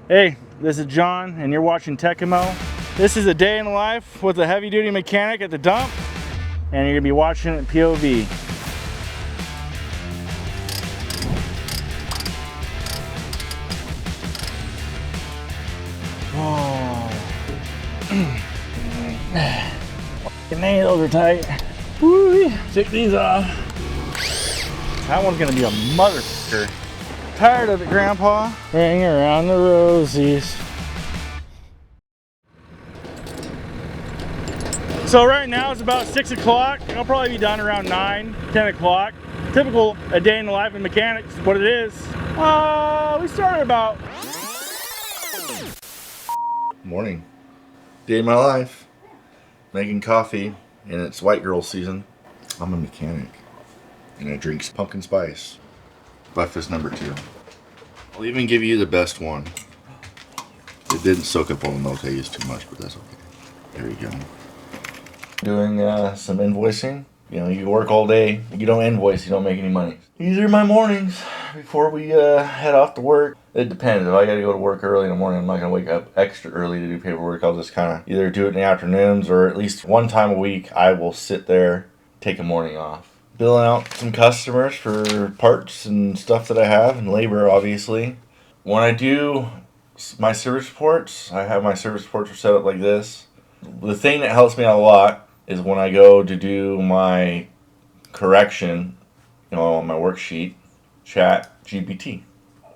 Hey, this is John, and you're watching Tekamo. This is a day in the life with a heavy-duty mechanic at the dump, and you're gonna be watching it POV. Oh, the nails are tight. Woo, take these off. That one's gonna be a motherfucker. Tired of it, Grandpa. Ring around the rosies. So right now it's about 6 o'clock. I'll probably be done around 9, 10 o'clock. Typical a day in the life of mechanics, what it is. We started about... Morning. Day of my life. Making coffee, and it's white girl season. I'm a mechanic, and I drink pumpkin spice. Breakfast number 2. I'll even give you the best one. It didn't soak up all the milk I used too much, but that's okay. There you go. Doing some invoicing. You know, you work all day, you don't invoice, you don't make any money. These are my mornings before we head off to work. It depends. If I gotta go to work early in the morning, I'm not gonna wake up extra early to do paperwork. I'll just kind of either do it in the afternoons, or at least one time a week I will sit there, take a morning off. Billing out some customers for parts and stuff that I have, and labor obviously. When I do my service reports, I have my service reports set up like this. The thing that helps me out a lot is when I go to do my correction, you know, on my worksheet, chat GPT.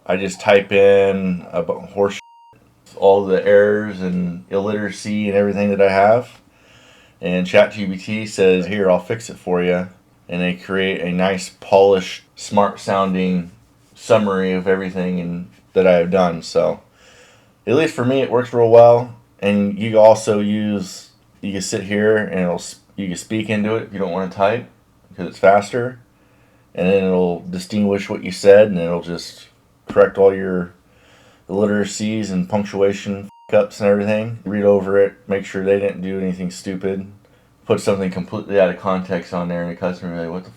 I just type in horse all the errors and illiteracy and everything that I have, and chat GPT says, here, I'll fix it for you. And they create a nice, polished, smart-sounding summary of everything that I have done. So, at least for me, it works real well. And you also you can sit here and you can speak into it if you don't want to type, because it's faster. And then it'll distinguish what you said, and it'll just correct all your illiteracies and punctuation f***ups and everything. Read over it, make sure they didn't do anything stupid. Put something completely out of context on there, and the customer will be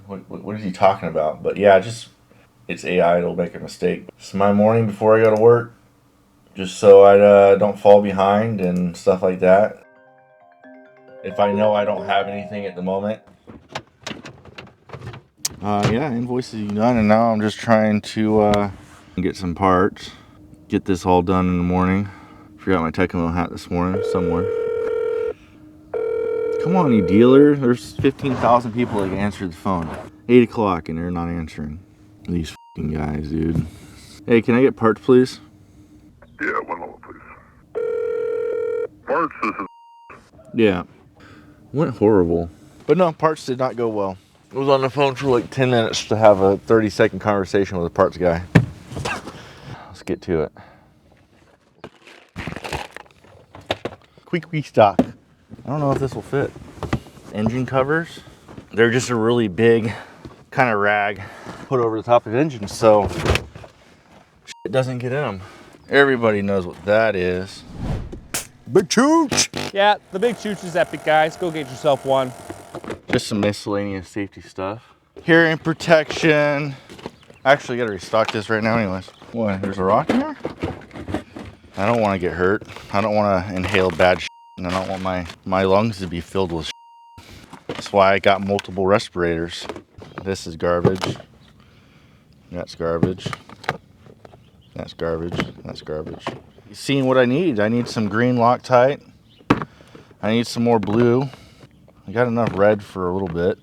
like, what is he talking about? But yeah, it's AI, it'll make a mistake. It's my morning before I go to work, just so I don't fall behind and stuff like that. If I know I don't have anything at the moment. Yeah, invoicing done, and now I'm just trying to get some parts. Get this all done in the morning. Forgot my Tekamo hat this morning somewhere. Come on, you dealer. There's 15,000 people that answered the phone. 8 o'clock and they're not answering. These f***ing guys, dude. Hey, can I get parts, please? Yeah, 1 moment, please. Parts, this is... Yeah. Went horrible. But no, parts did not go well. I was on the phone for like 10 minutes to have a 30-second conversation with a parts guy. Let's get to it. Quick restock. I don't know if this will fit. Engine covers, they're just a really big kind of rag put over the top of the engine, so it doesn't get in them. Everybody knows what that is. Big chooch! Yeah, the big chooch is epic, guys. Go get yourself one. Just some miscellaneous safety stuff. Hearing protection. Actually, I gotta restock this right now anyways. What, there's a rock in there? I don't want to get hurt. I don't want to inhale bad shit, and I don't want my lungs to be filled with shit. That's why I got multiple respirators. This is garbage. That's garbage. That's garbage. That's garbage. You seeing what I need? I need some green Loctite. I need some more blue. I got enough red for a little bit.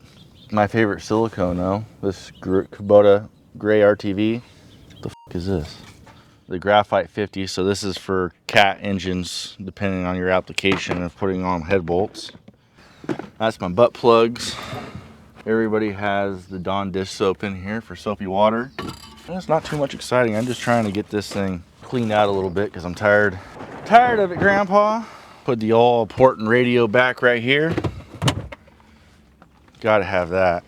My favorite silicone though, this Kubota gray RTV. What the f is this? The Graphite 50, so this is for cat engines, depending on your application of putting on head bolts. That's my butt plugs. Everybody has the Dawn dish soap in here for soapy water. And it's not too much exciting. I'm just trying to get this thing cleaned out a little bit because I'm tired. Tired of it, Grandpa. Put the all-important radio back right here. Gotta have that.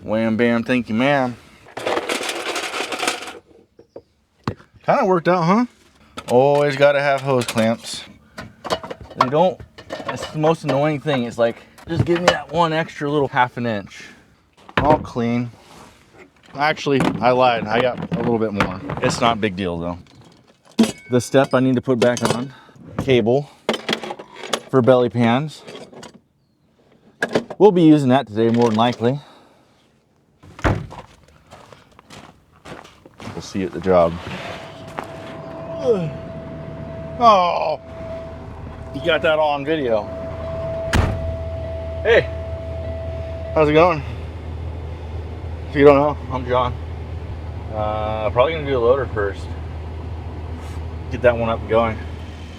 Wham bam, thank you, ma'am. Kind of worked out, huh? Always gotta have hose clamps. They don't, it's the most annoying thing. It's like, just give me that one extra little ½ inch. All clean. Actually, I lied. I got a little bit more. It's not a big deal though. the step I need to put back on. Cable for belly pans. We'll be using that today more than likely. We'll see you at the job. Oh, you got that all on video. Hey, how's it going? If you don't know, I'm John. Probably gonna do the loader first. Get that one up and going.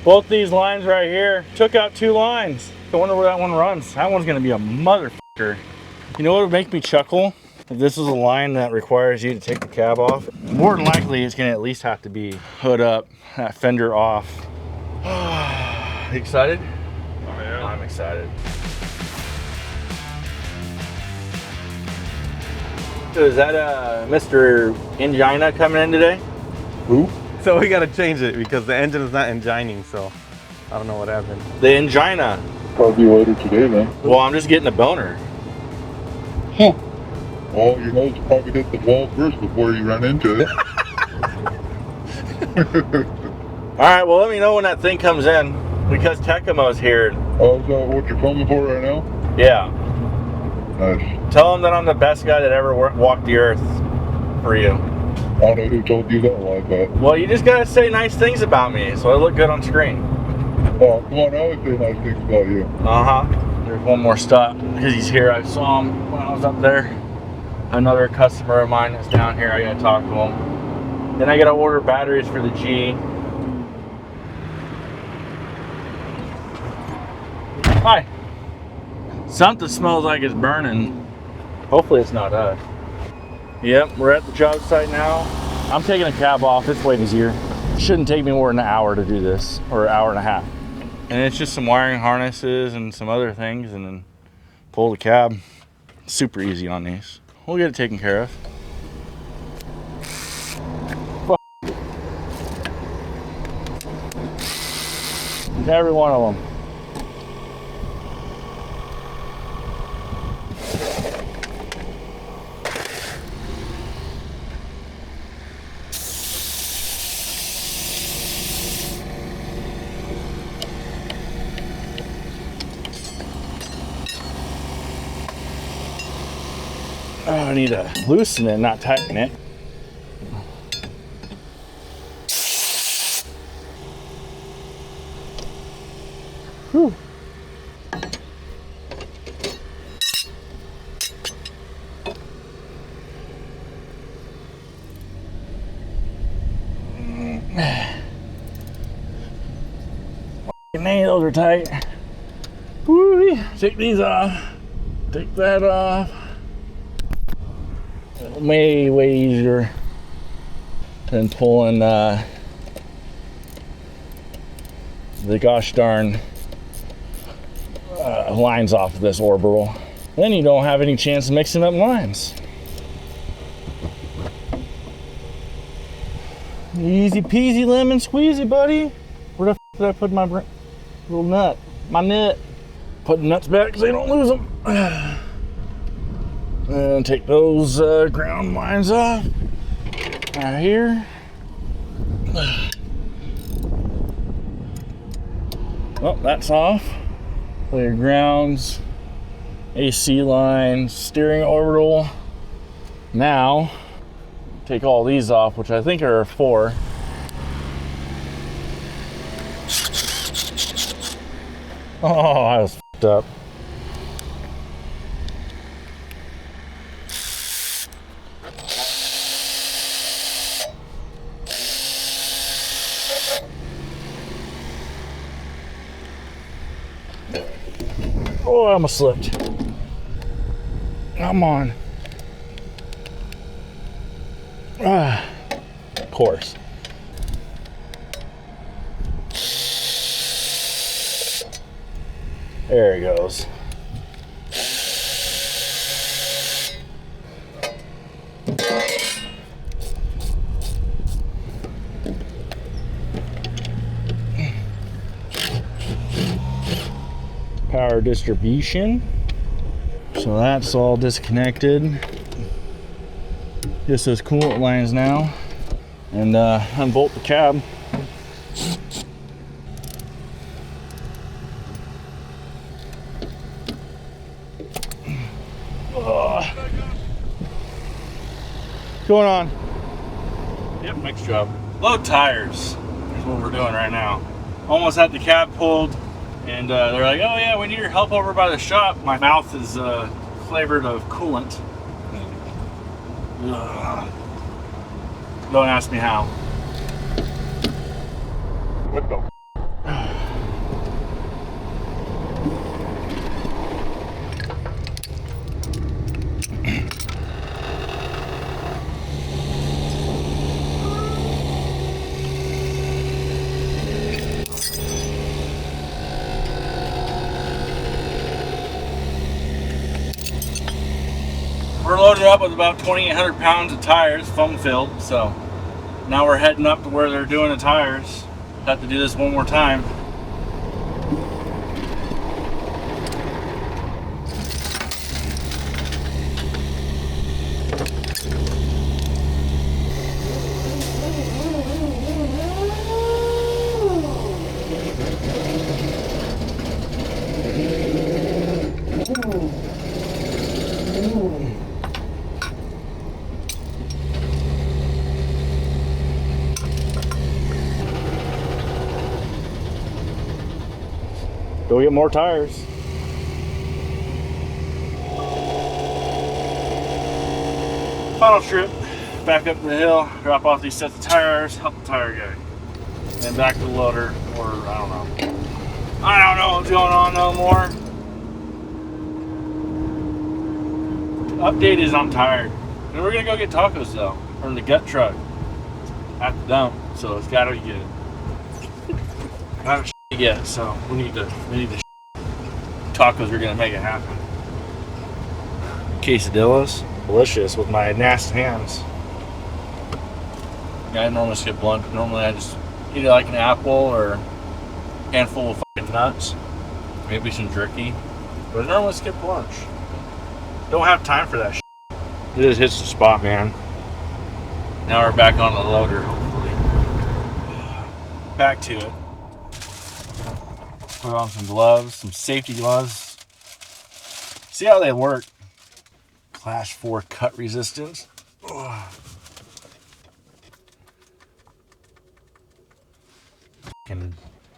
Both these lines right here took out 2 lines. I wonder where that one runs. That one's gonna be a motherfucker. You know what would make me chuckle? If this is a line that requires you to take the cab off, more than likely it's gonna at least have to be hood up, that fender off. You excited? Oh, yeah. I'm excited. So is that Mr. Engina coming in today? Who? So we gotta change it because the engine is not engining, so I don't know what happened. The Engina. Probably later today then. Well, I'm just getting a boner. Huh. Well, your nose probably hit the wall first before you run into it. All right, well, let me know when that thing comes in because Tekamo's here. Oh, is that what you're filming for right now? Yeah. Nice. Tell him that I'm the best guy that ever walked the earth for you. I don't know who told you that like that. Well, you just gotta say nice things about me so I look good on screen. Oh, come on, I always say nice things about you. Uh-huh. There's one more stop because he's here. I saw him when I was up there. Another customer of mine that's down here. I gotta talk to him. Then I gotta order batteries for the G. Hi. Something smells like it's burning. Hopefully it's not us. Yep, we're at the job site now. I'm taking a cab off. It's way easier. Shouldn't take me more than an hour to do this, or an hour and a half. And it's just some wiring harnesses and some other things, and then pull the cab. Super easy on these. We'll get it taken care of. Every one of them. Oh, I need to loosen it, not tighten it. Whew. Nails are tight. Woo, take these off. Take that off. Way easier than pulling the gosh darn lines off of this orbital. Then you don't have any chance of mixing up lines. Easy peasy lemon squeezy, buddy. Where the f did I put my little nut? My nut. Put the nuts back so they don't lose them. And take those ground lines off right here. Oh, that's off. So your grounds, AC lines, steering orbital. Now, take all these off, which I think are 4. Oh, I was f***ed up. Oh, I almost slipped. Come on. Of course. There it goes. Power distribution. So that's all disconnected. Just those coolant lines now. And unbolt the cab. What's going on? Yep, next job. Load tires. Here's what we're doing right now. Almost had the cab pulled, and they're like, oh yeah, we need your help over by the shop. My mouth is flavored of coolant. Ugh. Don't ask me how. What the? We're loaded up with about 2,800 pounds of tires, foam filled, so now we're heading up to where they're doing the tires. Have to do this one more time. Go get more tires. Final trip, back up the hill, drop off these sets of tires, help the tire guy. Then back to the loader, or I don't know. I don't know what's going on no more. Update is I'm tired. And we're gonna go get tacos though, from the gut truck at the dump, so it's gotta be good. I haven't yet, so we need to tacos are gonna make it happen. Quesadillas, delicious with my nasty hands. Yeah, I normally skip lunch. Normally I just eat it like an apple or a handful of fucking nuts, maybe some jerky. But I normally skip lunch. Don't have time for that shit. It just hits the spot, man. Now we're back on the loader, hopefully. Back to it. Put on some gloves, some safety gloves. See how they work. Class 4 cut resistance. Can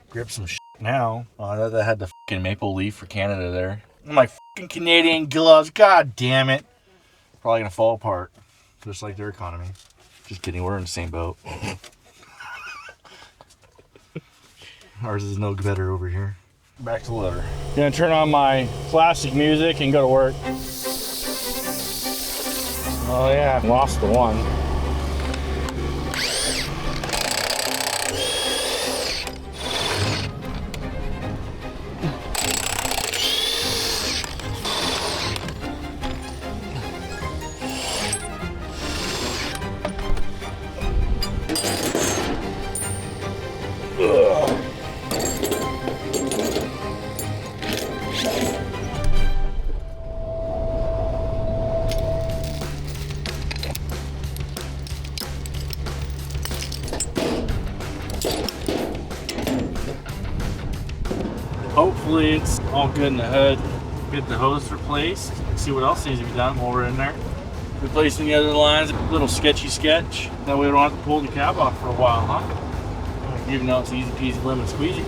grip some shit now. Oh, I thought I had the fucking maple leaf for Canada there. My fucking Canadian gloves, god damn it. Probably gonna fall apart. Just like their economy. Just kidding, we're in the same boat. Ours is no better over here. Back to the loader. Gonna turn on my classic music and go to work. Oh yeah, lost the one. Hopefully it's all good in the hood. Get the hose replaced. See what else needs to be done while we're in there. Replacing the other lines, a little sketchy sketch. That way we don't have to pull the cab off for a while, huh? Even though it's easy peasy lemon squeezy.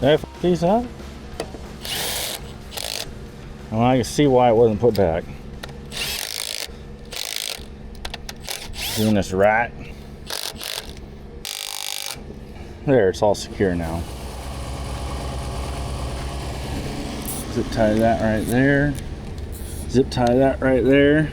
Did I f these up? Well, I can see why it wasn't put back. Doing this right. There, it's all secure now. Zip tie that right there. Zip tie that right there.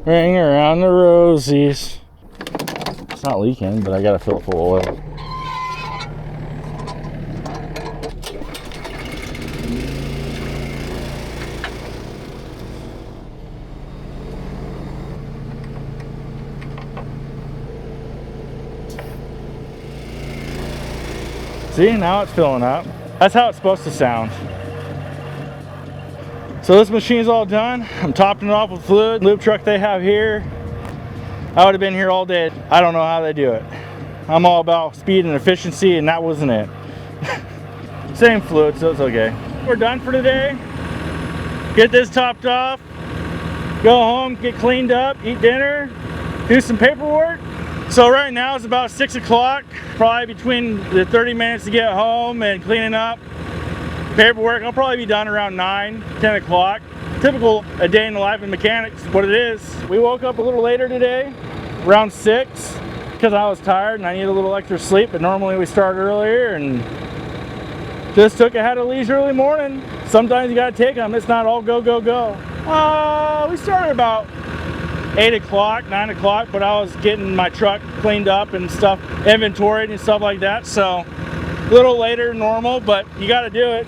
Ring around the rosies. It's not leaking, but I gotta fill it full of oil. See, now it's filling up. That's how it's supposed to sound. So this machine's all done. I'm topping it off with fluid. Lube truck they have here. I would have been here all day. I don't know how they do it. I'm all about speed and efficiency, and that wasn't it. Same fluid, so it's okay. We're done for today. Get this topped off. Go home, get cleaned up, eat dinner, do some paperwork. So right now it's about 6 o'clock. Probably between the 30 minutes to get home and cleaning up. Paperwork, I'll probably be done around 9, 10 o'clock. Typical a day in the life of mechanics, what it is. We woke up a little later today, around 6, because I was tired and I need a little extra sleep, but normally we start earlier and just had a leisurely morning. Sometimes you gotta take them, it's not all go, go, go. We started about 8 o'clock, 9 o'clock, but I was getting my truck cleaned up and stuff, inventoried and stuff like that, so a little later than normal, but you gotta do it.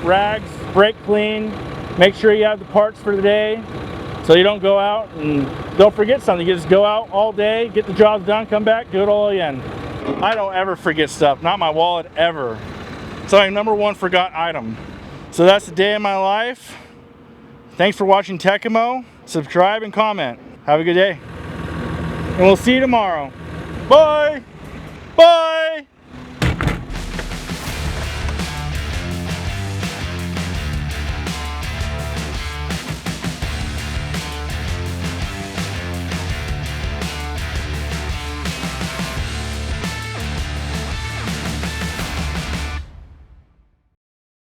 Rags, brake clean, make sure you have the parts for the day so you don't go out and don't forget something. You just go out all day, get the jobs done, come back, do it all again. I don't ever forget stuff, not my wallet ever. It's my #1 forgot item. So that's the day of my life. Thanks for watching Tekamo. Subscribe and comment. Have a good day. And we'll see you tomorrow. Bye! Bye!